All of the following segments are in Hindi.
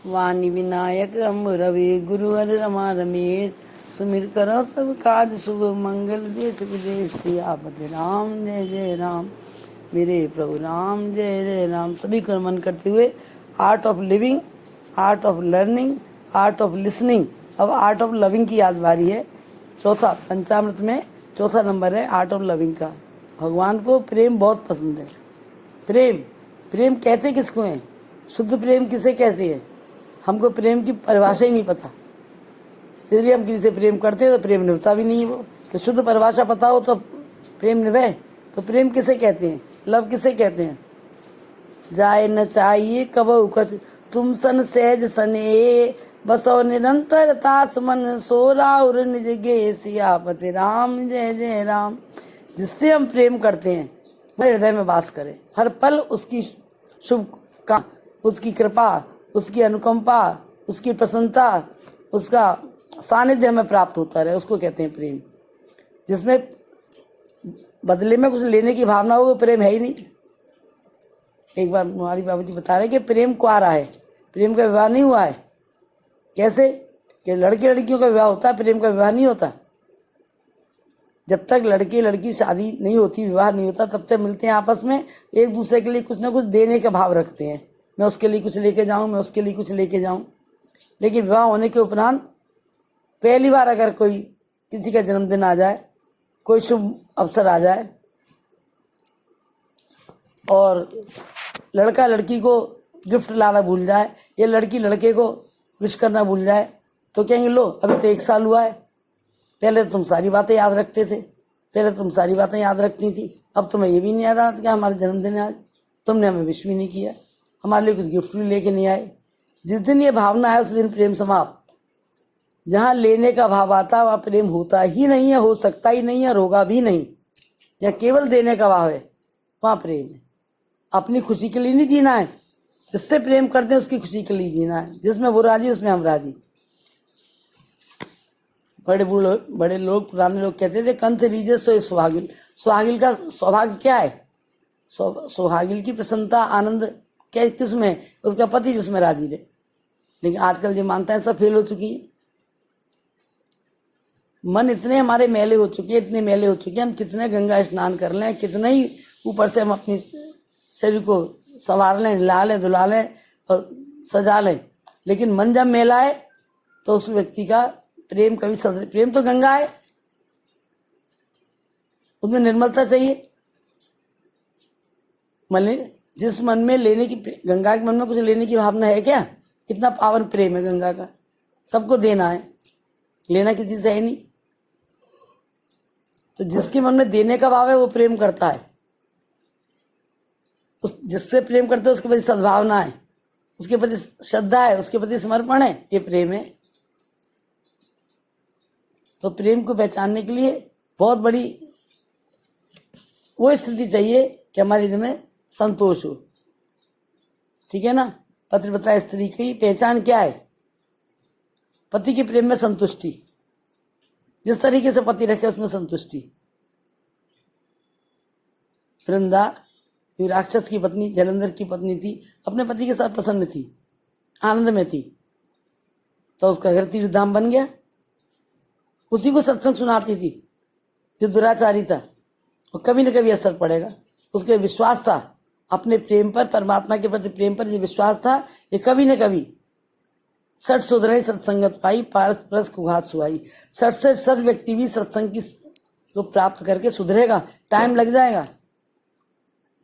वाणी विनायक अम्ब रवि गुरु हर रमा रमेश। सुमिर करो सब काज शुभ मंगल देश विदेश। सियापति राम जय जय राम, मेरे प्रभु राम जय जय राम। सभी को नमन करते हुए art of living, art of learning, art of listening, अब आर्ट ऑफ लविंग की आज बारी है। चौथा पंचामृत में चौथा नंबर है आर्ट ऑफ लविंग का। भगवान को प्रेम बहुत पसंद है। प्रेम प्रेम कहते किसको है? शुद्ध प्रेम किसे कहते हैं? हमको प्रेम की परिभाषा ही नहीं पता, इसलिए हम किसी से प्रेम करते हैं तो प्रेम निभता भी नहीं है। वो तो शुद्ध परिभाषा पता हो तो प्रेम निभे। तो प्रेम किसे कहते हैं? लव किसे कहते हैं? जाए न चाहिए कबहु कछ तुम सन सहज सने, बसो निरंतर तास मन सोरा और निज गे। सियापति राम जय जय राम। जिससे हम प्रेम करते हैं हमारे हृदय में वास करे, हर पल उसकी शुभ का, उसकी कृपा, उसकी अनुकंपा, उसकी प्रसन्नता, उसका सानिध्य हमें प्राप्त होता रहे, उसको कहते हैं प्रेम। जिसमें बदले में कुछ लेने की भावना हो वो प्रेम है ही नहीं। एक बार हमारी बाबूजी बता रहे कि प्रेम कुआरा है, प्रेम का विवाह नहीं हुआ है। कैसे कि लड़के लड़कियों का विवाह होता है, प्रेम का विवाह नहीं होता। जब तक लड़के लड़की शादी नहीं होती, विवाह नहीं होता, तब तक मिलते हैं आपस में, एक दूसरे के लिए कुछ ना कुछ देने का भाव रखते हैं। मैं उसके लिए कुछ लेके जाऊं, मैं उसके लिए कुछ लेके जाऊं। लेकिन विवाह होने के उपरांत पहली बार अगर कोई किसी का जन्मदिन आ जाए, कोई शुभ अवसर आ जाए और लड़का लड़की को गिफ्ट लाना भूल जाए या लड़की लड़के को विश करना भूल जाए, तो कहेंगे लो अभी तो 1 साल हुआ है, पहले तो तुम सारी बातें याद रखते थे, पहले तुम सारी बातें याद रखती थी, अब तुम्हें ये भी नहीं याद आता कि हमारा जन्मदिन है आज, तुमने हमें विश भी नहीं किया, हमारे लिए कुछ गिफ्ट भी लेके नहीं आए। जिस दिन ये भावना है उस दिन प्रेम समाप्त। जहाँ लेने का भाव आता है वहाँ प्रेम होता ही नहीं है, हो सकता ही नहीं है, होगा भी नहीं। या केवल देने का भाव है वहाँ प्रेम है। अपनी खुशी के लिए नहीं जीना है, जिससे प्रेम करते हैं उसकी खुशी के लिए जीना है। जिसमें वो राजी उसमें हम राजी। बड़े लोग, पुराने लोग कहते थे कंठ रीजे सो सुहागिल। सुहागिल का सौभाग्य क्या है? सुहागिल की प्रसन्नता, आनंद क्या किसमें? उसका पति जिसमें राजी रहे। लेकिन आजकल ये मानता सब फेल हो चुकी है। मन इतने हमारे मैले हो चुके हैं, इतने मैले हो चुके हैं, हम कितने गंगा स्नान कर लें, कितने ही ऊपर से हम अपनी शरीर को संवार लें, हिला लें, धुला लें और सजा लें, लेकिन मन जब मेला है तो उस व्यक्ति का प्रेम कभी प्रेम तो गंगा है, उसमें निर्मलता चाहिए। जिस मन में लेने की, गंगा के मन में कुछ लेने की भावना है क्या? इतना पावन प्रेम है गंगा का, सबको देना है, लेना किसी से है नहीं। तो जिसके मन में देने का भाव है वो प्रेम करता है। जिससे प्रेम करते हैं उसके प्रति सद्भावना है, उसके प्रति श्रद्धा है, उसके प्रति समर्पण है, ये प्रेम है। तो प्रेम को पहचानने के लिए बहुत बड़ी वो स्थिति चाहिए कि हमारे हृदय में संतोष हो। ठीक है ना? पतिव्रता स्त्री की पहचान क्या है? पति के प्रेम में संतुष्टि। जिस तरीके से पति रखे उसमें संतुष्टि। वृंदा राक्षस की पत्नी, जलंधर की पत्नी थी, अपने पति के साथ प्रसन्न थी, आनंद में थी, तो उसका घर तीर्थ धाम बन गया। उसी को सत्संग सुनाती थी जो दुराचारी था, और कभी न कभी असर पड़ेगा। उसके विश्वास था अपने प्रेम पर, परमात्मा के प्रति प्रेम पर, ये विश्वास था ये कभी न कभी सठ सुधराई सत्संगत पाई, पारस परस कुघात सुहाई। 60 से 60 व्यक्ति भी सत्संग की तो प्राप्त करके सुधरेगा, टाइम लग जाएगा।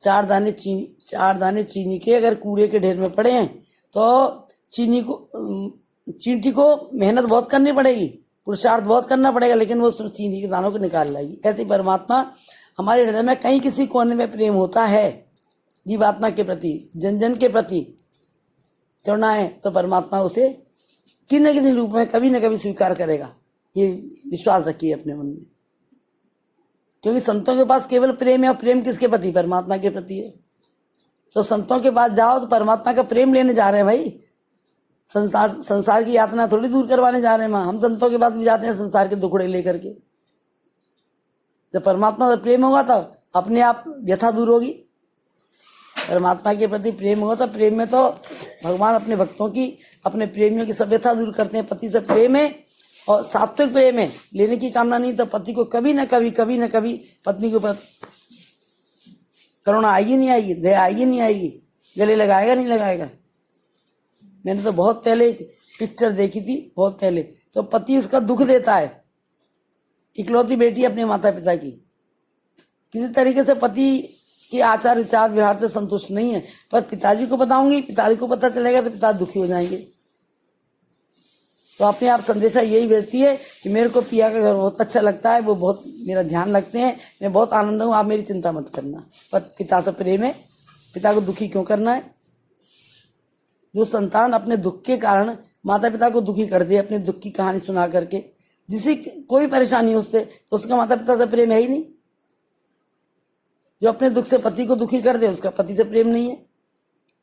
4 दाने चीनी के अगर कूड़े के ढेर में पड़े हैं तो चींटी को मेहनत बहुत करनी पड़ेगी, पुरुषार्थ बहुत करना पड़ेगा, लेकिन वो चीनी के दानों को निकाल लाएगी। ऐसे परमात्मा हमारे हृदय में कहीं किसी कोने में प्रेम होता है, जीवात्मा के प्रति, जन जन के प्रति करुणा है, तो परमात्मा उसे किसी न किसी रूप में कभी न कभी स्वीकार करेगा। ये विश्वास रखिए अपने मन में, क्योंकि संतों के पास केवल प्रेम है, और प्रेम किसके प्रति? परमात्मा के प्रति है। तो संतों के पास जाओ तो परमात्मा का प्रेम लेने जा रहे हैं भाई। संसार की यातना थोड़ी दूर करवाने जा रहे हैं। हम संतों के पास भी जाते हैं संसार के दुखड़े लेकर के। जब परमात्मा से प्रेम होगा तब अपने आप व्यथा दूर होगी। परमात्मा के प्रति प्रेम हो तो प्रेम में तो भगवान अपने भक्तों की, अपने प्रेमियों की सभ्यता दूर करते हैं। पति से प्रेम है और सात्विक प्रेम है, लेने की कामना नहीं, तो पति को कभी न कभी पत्नी के ऊपर करुणा आएगी नहीं आएगी, दया आएगी नहीं आएगी, गले लगाएगा नहीं लगाएगा। मैंने तो बहुत पहले एक पिक्चर देखी थी, बहुत पहले, तो पति उसका दुख देता है, इकलौती बेटी अपने माता पिता की, किसी तरीके से पति के आचार विचार व्यवहार से संतुष्ट नहीं है, पर पिताजी को बताऊंगी, पिताजी को पता चलेगा तो पिता दुखी हो जाएंगे। तो अपने आप संदेशा यही भेजती है कि मेरे को पिया का घर बहुत अच्छा लगता है, वो बहुत मेरा ध्यान रखते हैं, मैं बहुत आनंद हूँ, आप मेरी चिंता मत करना। पर पिता से प्रेम है, पिता को दुखी क्यों करना है? जो संतान अपने दुख के कारण माता पिता को दुखी कर दे, अपने दुख की कहानी सुना करके, जिसे कोई परेशानी हो उससे, तो उसका माता पिता से प्रेम है ही नहीं। जो अपने दुख से पति को दुखी कर दे, उसका पति से प्रेम नहीं है।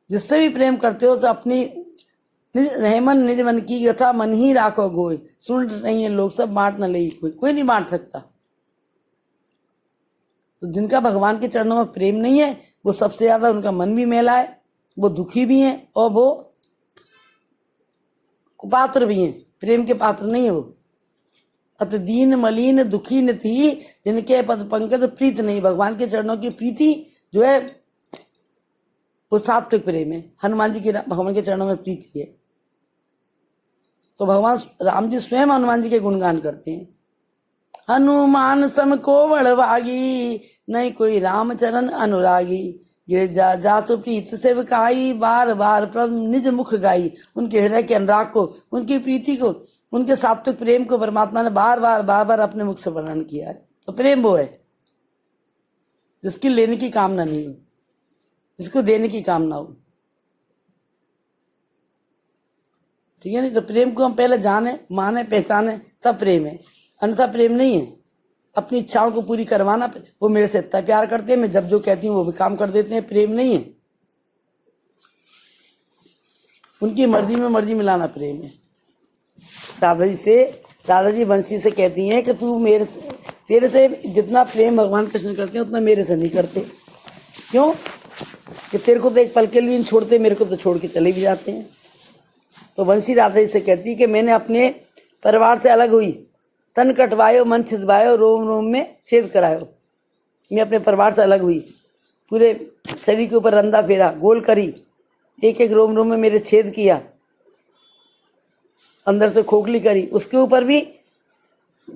जिससे भी प्रेम करते हो, उसे अपनी रहमन निज मन की यथा मन ही राखो गोय, सुन रही है लोग सब बांट न ले, कोई नहीं बांट सकता। तो जिनका भगवान के चरणों में प्रेम नहीं है, वो सबसे ज्यादा, उनका मन भी मैला है, वो दुखी भी है और वो कुपात्र भी है, प्रेम के पात्र नहीं है वो। अत दीन मलिन दुखी न थी, जिनके पद पंकज प्रीत नहीं। भगवान के चरणों की प्रीति जो है वो सात्विक प्रेम है। हनुमान जी की भगवान के चरणों में प्रीति है, तो भगवान राम जी स्वयं हनुमान जी के गुणगान करते हैं। हनुमान सम को बड़भागी, नहीं कोई रामचरण अनुरागी, गिरजा जासु प्रीत सेवकाई, बार बार प्रभु निज मुख गाई। उनके हृदय के अनुराग को, उनकी प्रीति को, उनके सात्विक प्रेम को परमात्मा ने बार बार अपने मुख से वर्णन किया है। तो प्रेम वो है जिसकी लेने की कामना नहीं हो, जिसको देने की कामना हो, ठीक है नहीं? तो प्रेम को हम पहले जाने, माने, पहचाने, तब प्रेम है, अन्यथा प्रेम नहीं है। अपनी इच्छाओं को पूरी करवाना, वो मेरे से इतना प्यार करते हैं, मैं जब जो कहती हूँ वो भी काम कर देते हैं, प्रेम नहीं है। उनकी मर्जी में मर्जी मिलाना प्रेम है। दादाजी बंशी से कहती हैं कि तू तेरे से जितना प्रेम भगवान कृष्ण करते हैं उतना मेरे से नहीं करते। क्यों? कि तेरे को तो एक पल के लिए नहीं छोड़ते, मेरे को तो छोड़ के चले भी जाते हैं। तो बंशी राधा जी से कहती है कि मैंने अपने परिवार से अलग हुई, तन कटवायो मन छिदवायो, रोम रोम में छेद करायो। मैं अपने परिवार से अलग हुई, पूरे शरीर के ऊपर रंदा फेरा, गोल करी, एक एक रोम रोम में मेरे छेद किया, अंदर से खोखली करी, उसके ऊपर भी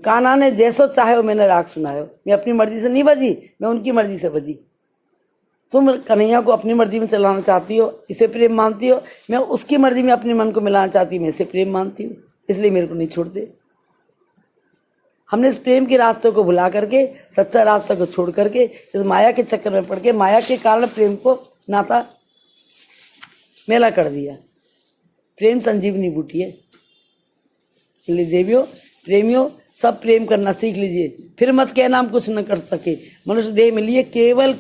कान्हा ने जैसो चाहे मैंने राग सुनायो। मैं अपनी मर्जी से नहीं बजी, मैं उनकी मर्जी से बजी। तुम कन्हैया को अपनी मर्जी में चलाना चाहती हो, इसे प्रेम मानती हो, मैं उसकी मर्जी में अपने मन को मिलाना चाहती हूँ, मैं इसे प्रेम मानती हूँ, इसलिए मेरे को नहीं छोड़ते। हमने इस प्रेम के रास्ते को भुला करके, सच्चा रास्ता को छोड़ करके, इस माया के चक्कर में पड़ के, माया के कारण प्रेम को नाता मेला कर दिया। प्रेम संजीवनी बूटी है। इसलिए देवियों, प्रेमियों, सब प्रेम करना सीख लीजिए, फिर मत कहना हम कुछ न कर सके। मनुष्य देह मिलिए केवल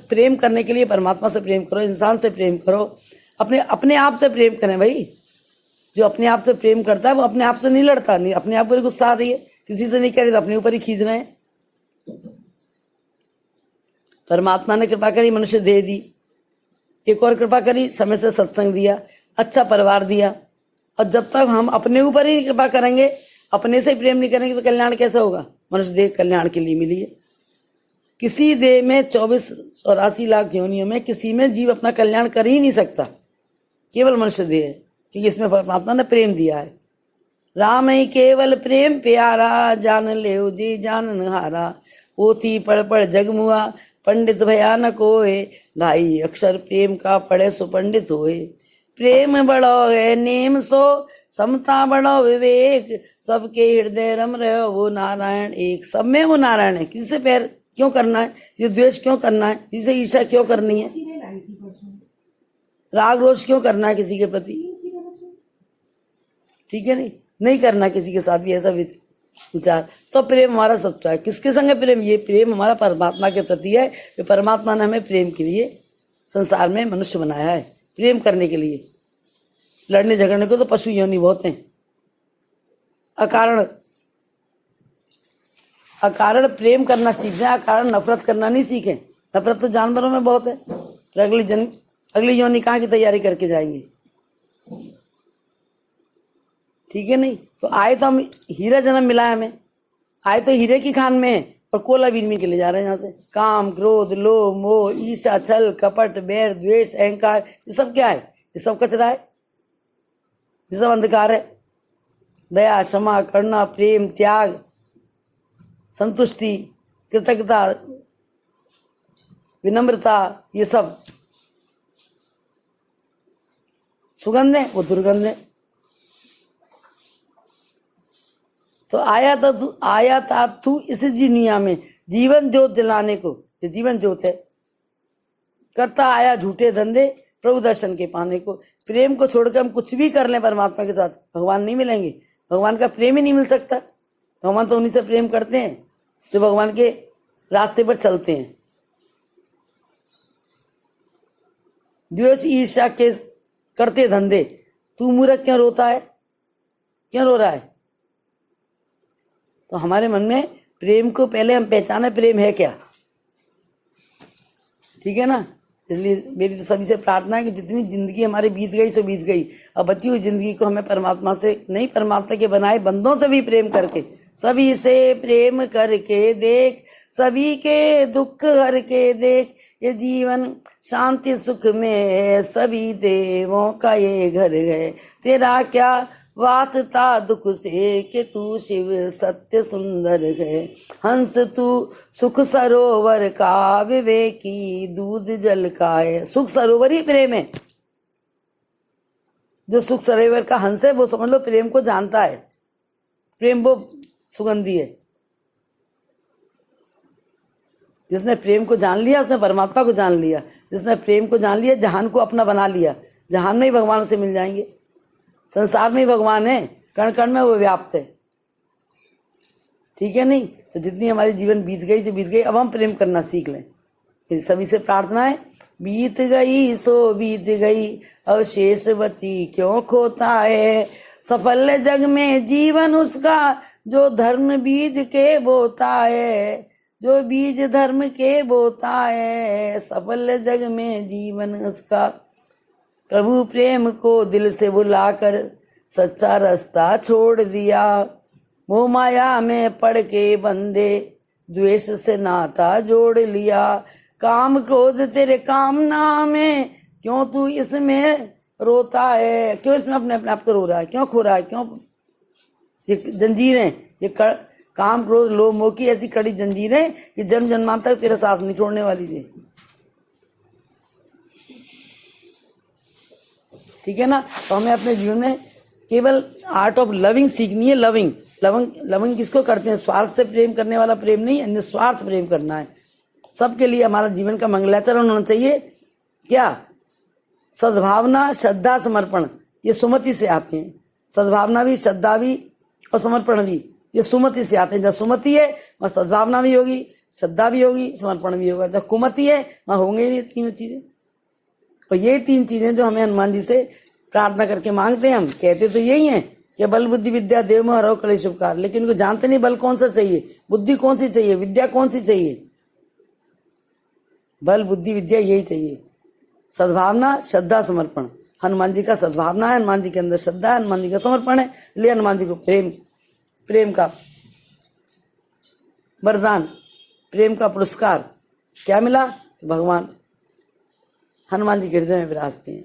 प्रेम करने के लिए। परमात्मा से प्रेम करो, इंसान से प्रेम करो, अपने आप से प्रेम करें भाई। जो अपने आप से प्रेम करता है वो अपने आप से नहीं लड़ता, नहीं अपने आप पर गुस्सा आ रही है, किसी से नहीं कह रहे तो अपने ऊपर ही खींच रहे हैं। परमात्मा ने कृपा करी, मनुष्य दे दी, एक और कृपा करी, समय से सत्संग दिया, अच्छा परिवार दिया। और जब तक हम अपने ऊपर ही कृपा करेंगे, अपने से प्रेम नहीं करेंगे, तो कल्याण कैसे होगा? मनुष्य देह कल्याण के लिए मिली है। किसी देह में 24-84 लाख योनियों में किसी में जीव अपना कल्याण कर ही नहीं सकता, केवल मनुष्य देह है, क्योंकि इसमें परमात्मा ने प्रेम दिया है। राम ही केवल प्रेम प्यारा, जान ले जी जान हारा, पोथी पढ़ जगमुआ, पंडित भयानक होए, ढाई अक्षर प्रेम का पढ़े सो पंडित होए। प्रेम बड़ो है नेम सो, समता बड़ो विवेक, सबके हृदय रम रहो वो नारायण एक। सब में वो नारायण है। किसी से प्यार क्यों करना है, ये द्वेष क्यों करना है, किसी से ईर्ष्या क्यों करनी है, राग रोष क्यों करना है किसी के प्रति, ठीक है नहीं करना किसी के साथ भी ऐसा विचार। तो प्रेम हमारा सत्व है। किसके संग है प्रेम? ये प्रेम हमारा परमात्मा के प्रति है। कि परमात्मा ने हमें प्रेम के लिए संसार में मनुष्य बनाया है, प्रेम करने के लिए। लड़ने झगड़ने को तो पशु योनि बहुत हैं। अकारण प्रेम करना सीख जाए, अकारण नफरत करना नहीं सीखें। नफरत तो जानवरों में बहुत है, फिर अगली योनि कहाँ की तैयारी करके जाएंगे? ठीक है नहीं? तो आए तो हम हीरा जन्म मिला है, हमें आए तो हीरे की खान में है, और कोला बीन के ले जा रहे हैं यहाँ से। काम, क्रोध, लोभ, मोह, ईर्ष्या, छल, कपट, बैर, द्वेष, अहंकार, ये सब क्या है? ये सब कचरा है, ये सब अंधकार है। दया, क्षमा, करुणा, प्रेम, त्याग, संतुष्टि, कृतज्ञता, विनम्रता, ये सब सुगंध है, वो दुर्गंध है। तो आया था तू इस दुनिया में जीवन ज्योत जलाने को। ये जीवन ज्योत है। करता आया झूठे धंधे प्रभु दर्शन के पाने को। प्रेम को छोड़कर हम कुछ भी कर लें परमात्मा के साथ, भगवान नहीं मिलेंगे। भगवान का प्रेम ही नहीं मिल सकता। भगवान तो उन्हीं से प्रेम करते हैं जो भगवान के रास्ते पर चलते हैं। द्वेष ईर्ष्या के करते धंधे, तू मूर्ख क्यों रोता है? क्यों रो रहा है? तो हमारे मन में प्रेम को पहले हम पहचाने, प्रेम है क्या। ठीक है ना? इसलिए मेरी तो सभी से प्रार्थना है कि जितनी जिंदगी हमारी बीत गई सो बीत गई, अब बची हुई जिंदगी को हमें परमात्मा से नहीं, परमात्मा के बनाए बंदों से भी प्रेम करके, सभी से प्रेम करके देख, सभी के दुख हर के देख, ये जीवन शांति सुख में सभी देवों का ये घर है। तेरा क्या वास्ता दुख से कि तू शिव सत्य सुंदर है। हंस तू सुख सरोवर का, विवेकी दूध जल का है। सुख सरोवर ही प्रेम है। जो सुख सरोवर का हंस है वो समझ लो प्रेम को जानता है। प्रेम वो सुगंधी है। जिसने प्रेम को जान लिया उसने परमात्मा को जान लिया। जिसने प्रेम को जान लिया जहान को अपना बना लिया। जहान में ही भगवान से मिल जाएंगे। संसार में ही भगवान है, कण कण में वो व्याप्त है। ठीक है नहीं? तो जितनी हमारी जीवन बीत गई जो बीत गई, अब हम प्रेम करना सीख लें। फिर सभी से प्रार्थना है, बीत गई सो बीत गई, अब शेष बची क्यों खोता है। सफल जग में जीवन उसका जो धर्म बीज के बोता है, जो बीज धर्म के बोता है। सफल जग में जीवन उसका, प्रभु प्रेम को दिल से बुलाकर सच्चा रास्ता छोड़ दिया। मोह माया में पड़ के बंदे द्वेष से नाता जोड़ लिया। काम क्रोध तेरे कामना में, क्यों तू इसमें रोता है। क्यों इसमें अपने आप को रो रहा है? क्यों खो रहा है? क्यों? ये जंजीरें, ये काम क्रोध लोभ मोह की ऐसी कड़ी जंजीरें कि जन्म जन्मांतर तेरा साथ नहीं छोड़ने वाली थी। ठीक है ना? तो हमें अपने जीवन में केवल आर्ट ऑफ लविंग सीखनी है। लविंग किसको करते हैं? स्वार्थ से प्रेम करने वाला प्रेम नहीं है, निस्वार्थ प्रेम करना है। सबके लिए हमारा जीवन का मंगलाचरण होना चाहिए। क्या? सद्भावना, श्रद्धा, समर्पण, ये सुमति से आते हैं। सद्भावना भी, श्रद्धा भी और समर्पण भी, ये सुमति से आते हैं। जब सुमति है वहाँ सद्भावना भी होगी, श्रद्धा भी होगी, समर्पण भी होगा। जब कुमति है वहाँ होंगे नहीं तीनों चीजें। और ये तीन चीजें जो हमें हनुमान जी से प्रार्थना करके मांगते हैं, हम कहते तो यही हैं कि बल बुद्धि विद्या देव में हरो कलेश उपकार, लेकिन उनको जानते नहीं बल कौन सा चाहिए, बुद्धि कौन सी चाहिए, विद्या कौन सी चाहिए। बल बुद्धि विद्या यही चाहिए, सद्भावना, श्रद्धा, समर्पण। हनुमान जी का सद्भावना है, हनुमान जी के अंदर श्रद्धा है, हनुमान जी का समर्पण है। इसलिए हनुमान जी को प्रेम का वरदान, प्रेम का पुरस्कार क्या मिला? भगवान हनुमान जी हृदय में विराजते हैं।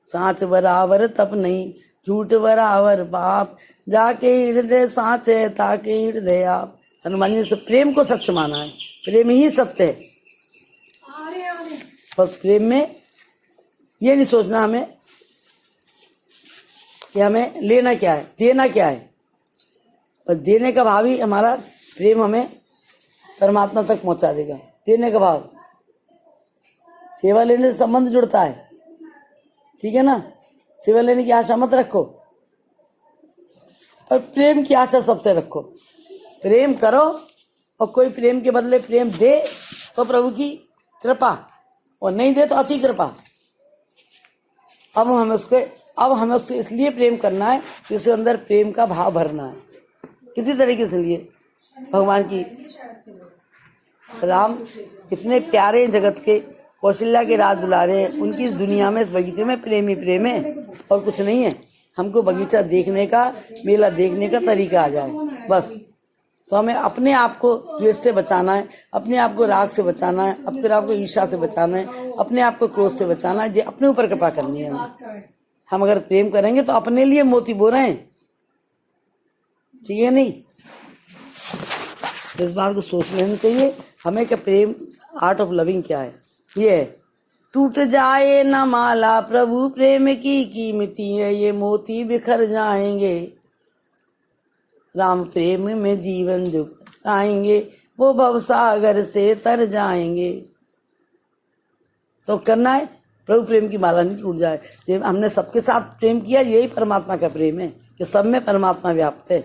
सांच बराबर तप नहीं, झूठ बराबर पाप, जाके हृदय सांच है ताके हृदय आप। हनुमान जी से प्रेम को सच माना है। प्रेम ही सत्य है। बस प्रेम में ये नहीं सोचना हमें कि हमें लेना क्या है, देना क्या है। पर देने का भाव ही हमारा प्रेम हमें परमात्मा तक पहुंचा देगा। देने का भाव, सेवा लेने से संबंध जुड़ता है। ठीक है ना? सेवा लेने की आशा मत रखो, और प्रेम की आशा सबसे रखो। प्रेम करो, और कोई प्रेम के बदले प्रेम दे तो प्रभु की कृपा, और नहीं दे तो अति कृपा। अब हमें उसके इसलिए प्रेम करना है कि उसके अंदर प्रेम का भाव भरना है। किसी तरीके से लिए भगवान की, राम इतने प्यारे जगत के, कौशल्या के राज दुलारे, उनकी इस दुनिया में, इस बगीचे में प्रेम ही प्रेम है और कुछ नहीं है। हमको बगीचा देखने का, मेला देखने का तरीका आ जाए बस। तो हमें अपने आप को द्वेष से बचाना है, अपने आप को राग से बचाना है, अपने आप को ईर्ष्या से बचाना है, अपने आप को क्रोध से बचाना है। ये अपने ऊपर कृपा करनी है हम अगर प्रेम करेंगे तो अपने लिए मोती बो रहे हैं, ठीक है नहीं? इस बात को सोच लेना चाहिए हमें कि प्रेम, आर्ट ऑफ लविंग क्या है। ये है, टूट जाए न माला प्रभु प्रेम की कीमती है, ये मोती बिखर जाएंगे, राम प्रेम में जीवन जो आएंगे वो भवसागर से तर जाएंगे। तो करना है प्रभु प्रेम की माला नहीं टूट जाए। जब हमने सबके साथ प्रेम किया, यही परमात्मा का प्रेम है कि सब में परमात्मा व्याप्त है।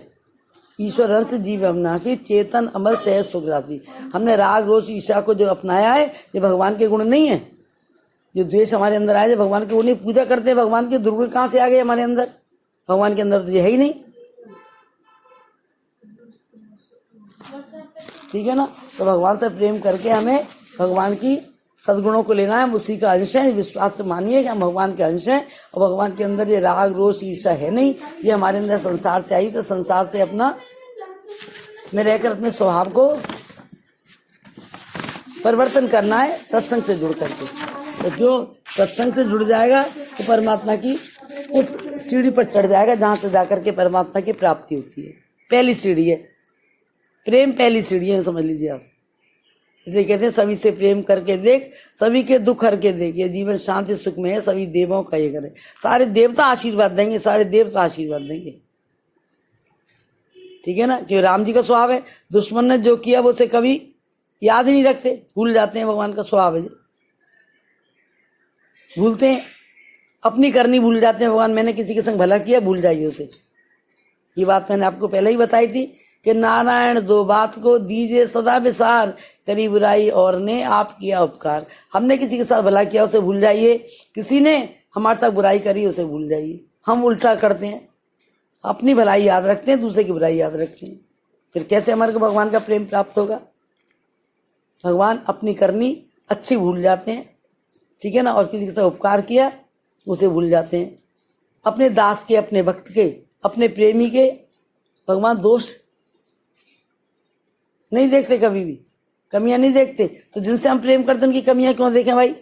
ईश्वर हंस जीव अविनाशी, चेतन अमर सहज सुख राशि। हमने राग रोष ईर्ष्या को जो अपनाया है, ये भगवान के गुण नहीं है। जो द्वेष हमारे अंदर आए, जो भगवान के गुण नहीं, पूजा करते हैं भगवान के, दुर्गुण कहाँ से आ गए हमारे अंदर? भगवान के अंदर तो ये है ही नहीं, ठीक है ना? तो भगवान से प्रेम करके हमें भगवान की सद्गुणों को लेना है, हम उसी का अंश है। विश्वास से मानिए कि हम भगवान के अंश हैं और भगवान के अंदर ये राग रोष ईर्ष्या है नहीं, ये हमारे अंदर संसार से आई। तो संसार से अपना में रहकर अपने स्वभाव को परिवर्तन करना है सत्संग से जुड़ करके। तो जो सत्संग से जुड़ जाएगा तो परमात्मा की उस सीढ़ी पर चढ़ जाएगा जहां से जाकर के परमात्मा की प्राप्ति होती है। पहली सीढ़ी है प्रेम, पहली सीढ़ी है, समझ लीजिए आप। इसलिए कहते हैं सभी से प्रेम करके देख, सभी के दुख हर के देख, ये जीवन शांति सुख में है, सभी देवों का ये करे। सारे देवता आशीर्वाद देंगे, सारे देवता आशीर्वाद देंगे, ठीक है ना? क्योंकि राम जी का स्वभाव है, दुश्मन ने जो किया वो उसे कभी याद ही नहीं रखते, भूल जाते हैं। भगवान का स्वभाव है, भूलते हैं, अपनी करनी भूल जाते हैं। भगवान मैंने किसी के संग भला किया, भूल जाइए उसे। ये बात मैंने आपको पहले ही बताई थी कि नारायण दो बात को दीजिए सदा विसार, करी बुराई और ने आप किया उपकार। हमने किसी के साथ भला किया, उसे भूल जाइए। किसी ने हमारे साथ बुराई करी, उसे भूल जाइए। हम उल्टा करते हैं, अपनी भलाई याद रखते हैं, दूसरे की बुराई याद रखते हैं। फिर कैसे हमारे को भगवान का प्रेम प्राप्त होगा? भगवान अपनी करनी अच्छी भूल जाते हैं, ठीक है ना? और किसी के साथ उपकार किया उसे भूल जाते हैं। अपने दास के, अपने भक्त के, अपने प्रेमी के भगवान दोष नहीं देखते, कभी भी कमियां नहीं देखते। तो जिनसे हम प्रेम करते हैं उनकी कमियां क्यों देखें भाई?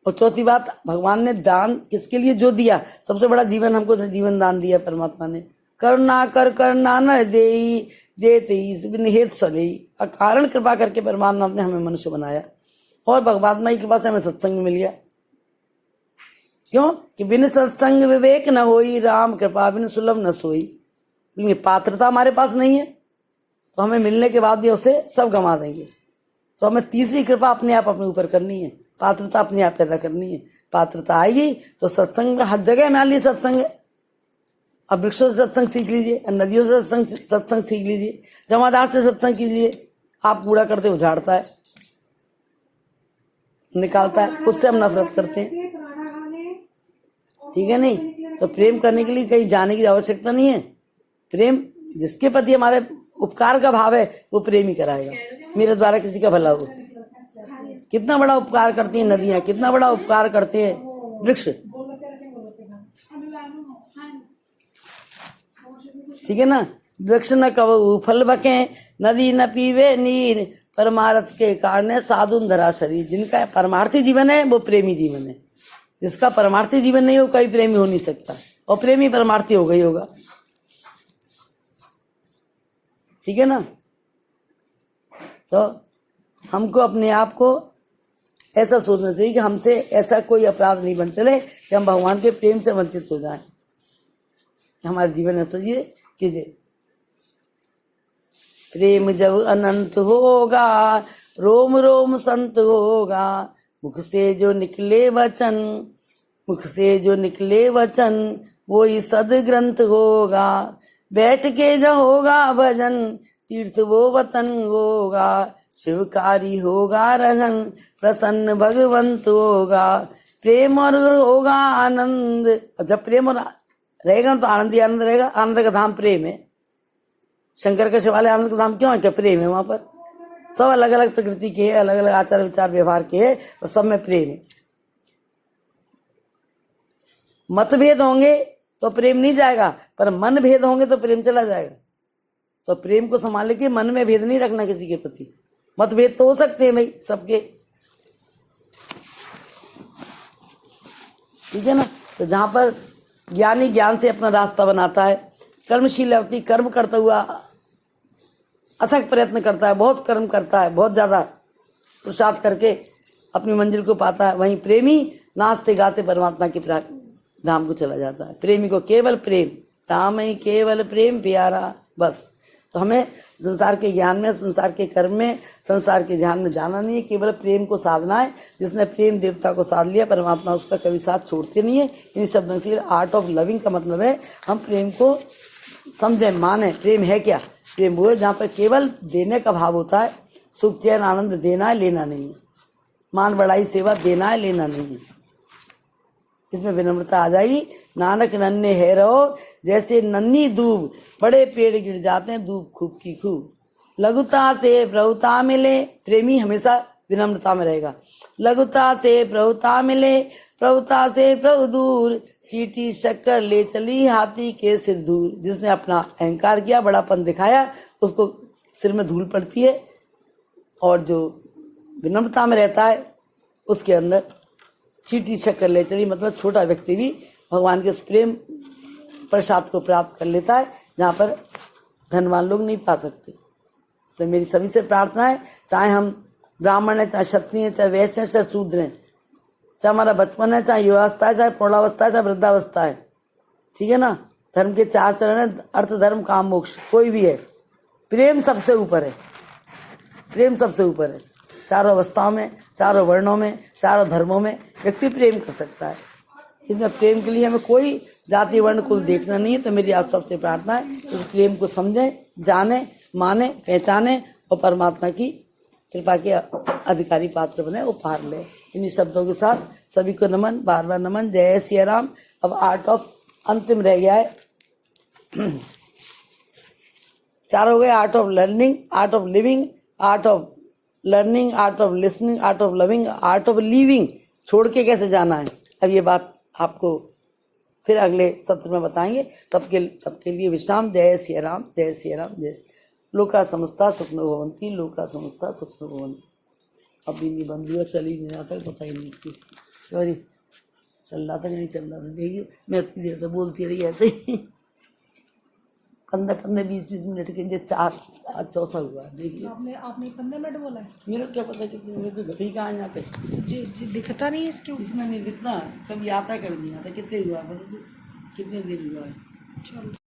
और चौथी बात, भगवान ने दान किसके लिए जो दिया, सबसे बड़ा जीवन हमको जीवन दान दिया परमात्मा ने। करुणा कर करना न देई, देते निहित सदैई। अकारण कृपा करके परमात्मा ने हमें मनुष्य बनाया और परमात्मा की कृपा से हमें सत्संग मिल गया। क्यों? कि बिन सत्संग विवेक न होई, राम कृपा बिन सुलभ न सोई। पात्रता हमारे पास नहीं है तो हमें मिलने के बाद भी उसे सब गंवा देंगे। तो हमें तीसरी कृपा अपने आप अपने ऊपर करनी है, पात्रता अपने आप पैदा करनी है। पात्रता आएगी तो सत्संग हर जगह मान ली सत्संग है। अब वृक्षों से सत्संग सीख लीजिए, नदियों से सत्संग सीख लीजिए, जमादार से सत्संग कीजिए। आप कूड़ा करते हो, झाड़ता है, निकालता है, उससे हम नफरत करते हैं, ठीक है नहीं? तो प्रेम करने के लिए कहीं जाने की आवश्यकता नहीं है। प्रेम जिसके प्रति हमारे उपकार का भाव है वो प्रेम ही कराएगा। मेरे द्वारा किसी का भला हो, कितना बड़ा उपकार करती हैं नदियां, कितना बड़ा उपकार करते हैं वृक्ष, ठीक है ना? वृक्ष न कबहु फल बके, नदी न पीवे नीर, परमार्थ के कारण साधु धरा शरीर। जिनका परमार्थी जीवन है वो प्रेमी जीवन है। जिसका परमार्थी जीवन नहीं हो, कभी प्रेमी हो नहीं सकता, और प्रेमी परमार्थी होगा ही होगा, ठीक है ना? तो हमको अपने आप को ऐसा सोचना चाहिए कि हमसे ऐसा कोई अपराध नहीं बन चले कि हम भगवान के प्रेम से वंचित हो जाएं। हमारे जीवन में सोचिए कीजिए, प्रेम जब अनंत होगा, रोम रोम संत होगा, मुख से जो निकले वचन, मुख से जो निकले वचन वो ही सदग्रंथ होगा। बैठ के जो होगा भजन, तीर्थ वो वतन होगा, शिवकारी होगा रहन, प्रसन्न भगवंत होगा। प्रेम और होगा आनंद, और जब प्रेम और रहेगा तो आनंद ही आनंद रहेगा। आनंद का धाम प्रेम है। शंकर के शिवालय आनंद का धाम क्यों है? क्या प्रेम है वहां पर। सब अलग अलग प्रकृति के, अलग अलग आचार विचार व्यवहार के, और सब में प्रेम है। मतभेद होंगे तो प्रेम नहीं जाएगा, पर मन भेद होंगे तो प्रेम चला जाएगा। तो प्रेम को संभालने के मन में भेद नहीं रखना किसी के प्रति। मतभेद तो हो सकते हैं भाई सबके, ठीक है ना। तो जहां पर ज्ञानी ज्ञान से अपना रास्ता बनाता है, कर्मशील व्यक्ति कर्म करता हुआ अथक प्रयत्न करता है, बहुत कर्म करता है, बहुत ज्यादा पुरुषार्थ करके अपनी मंजिल को पाता है, वहीं प्रेमी नाचते गाते परमात्मा के धाम को चला जाता है। प्रेमी को केवल प्रेम, राम ही केवल प्रेम प्यारा, बस। तो हमें संसार के ज्ञान में, संसार के कर्म में, संसार के ध्यान में जाना नहीं है, केवल प्रेम को साधना है। जिसने प्रेम देवता को साध लिया, परमात्मा उसका कभी साथ छोड़ते नहीं है। इन शब्दों से आर्ट ऑफ लविंग का मतलब है हम प्रेम को समझे, माने। प्रेम है क्या? प्रेम वो है जहाँ पर केवल देने का भाव होता है, सुख चैन आनंद देना है, लेना नहीं है। मान बढ़ाई सेवा देना है, लेना नहीं है। इसमें विनम्रता आ जाएगी। नानक नन्हे है रहो, जैसे नन्ही दूब बड़े पेड़ गिर जाते हैं, दूब खूब की खूब। लघुता से प्रभुता मिले, प्रेमी हमेशा विनम्रता में रहेगा। लघुता से प्रभुता मिले, प्रभुता से प्रभु दूर, चीटी शक्कर ले चली हाथी के सिर दूर। जिसने अपना अहंकार किया, बड़ापन दिखाया, उसको सिर में धूल पड़ती है। और जो विनम्रता में रहता है, उसके अंदर चीटी शक्कर ले चली, मतलब छोटा व्यक्ति भी भगवान के उस प्रेम प्रसाद को प्राप्त कर लेता है, जहाँ पर धनवान लोग नहीं पा सकते। तो मेरी सभी से प्रार्थना है, चाहे हम ब्राह्मण हैं, चाहे क्षत्रिय हैं, चाहे वैश्य हैं, चाहे शूद्र हैं, चाहे हमारा बचपन है, चाहे युवावस्था है, चाहे प्रौढ़ावस्था है, चाहे वृद्धावस्था है, ठीक है ना। धर्म के 4 चरण है, अर्थ धर्म काम मोक्ष, कोई भी है, प्रेम सबसे ऊपर है। प्रेम सबसे ऊपर है। चारों अवस्थाओं में, चारों वर्णों में, चारों धर्मों में व्यक्ति प्रेम कर सकता है। इसमें प्रेम के लिए हमें कोई जाति वर्ण कुल देखना नहीं है। तो मेरी आप सबसे प्रार्थना है कि प्रेम को समझें, जाने, माने, पहचाने और परमात्मा की कृपा के अधिकारी पात्र बने, उपहार ले। इन्हीं शब्दों के साथ सभी को नमन, बार बार नमन। जय सिया राम। अब आर्ट ऑफ अंतिम रह गया है। 4 हो गए, art of learning, art of living, art of learning, art of listening, art of loving, art of living. छोड़ के कैसे जाना है, अब ये बात आपको फिर अगले सत्र में बताएंगे। तब के लिए विश्राम। जय सिया राम, जय सिया राम, जय। लोका समस्ता सुखनो भवंती, लोका समस्ता सुखनो भवंती। अभी नहीं बंद हुआ, चल ही नहीं रहा था, पता ही नहीं इसकी, सॉरी, चल रहा था कि नहीं चल रहा था। देखिए मैं इतनी देर तक बोलती रही ऐसे ही, 15-15, 20-20 मिनट के लिए 4, आज चौथा हुआ। देखिए आपने 15 मिनट बोला है। मेरा क्या पता कितने, मेरे तो घटी कहाँ यहाँ पे जी दिखता नहीं है इसके ऊपर। इसमें नहीं दिखना, कभी आता है कभी नहीं आता। कितने हुआ, कितने देर हुआ है? चलो।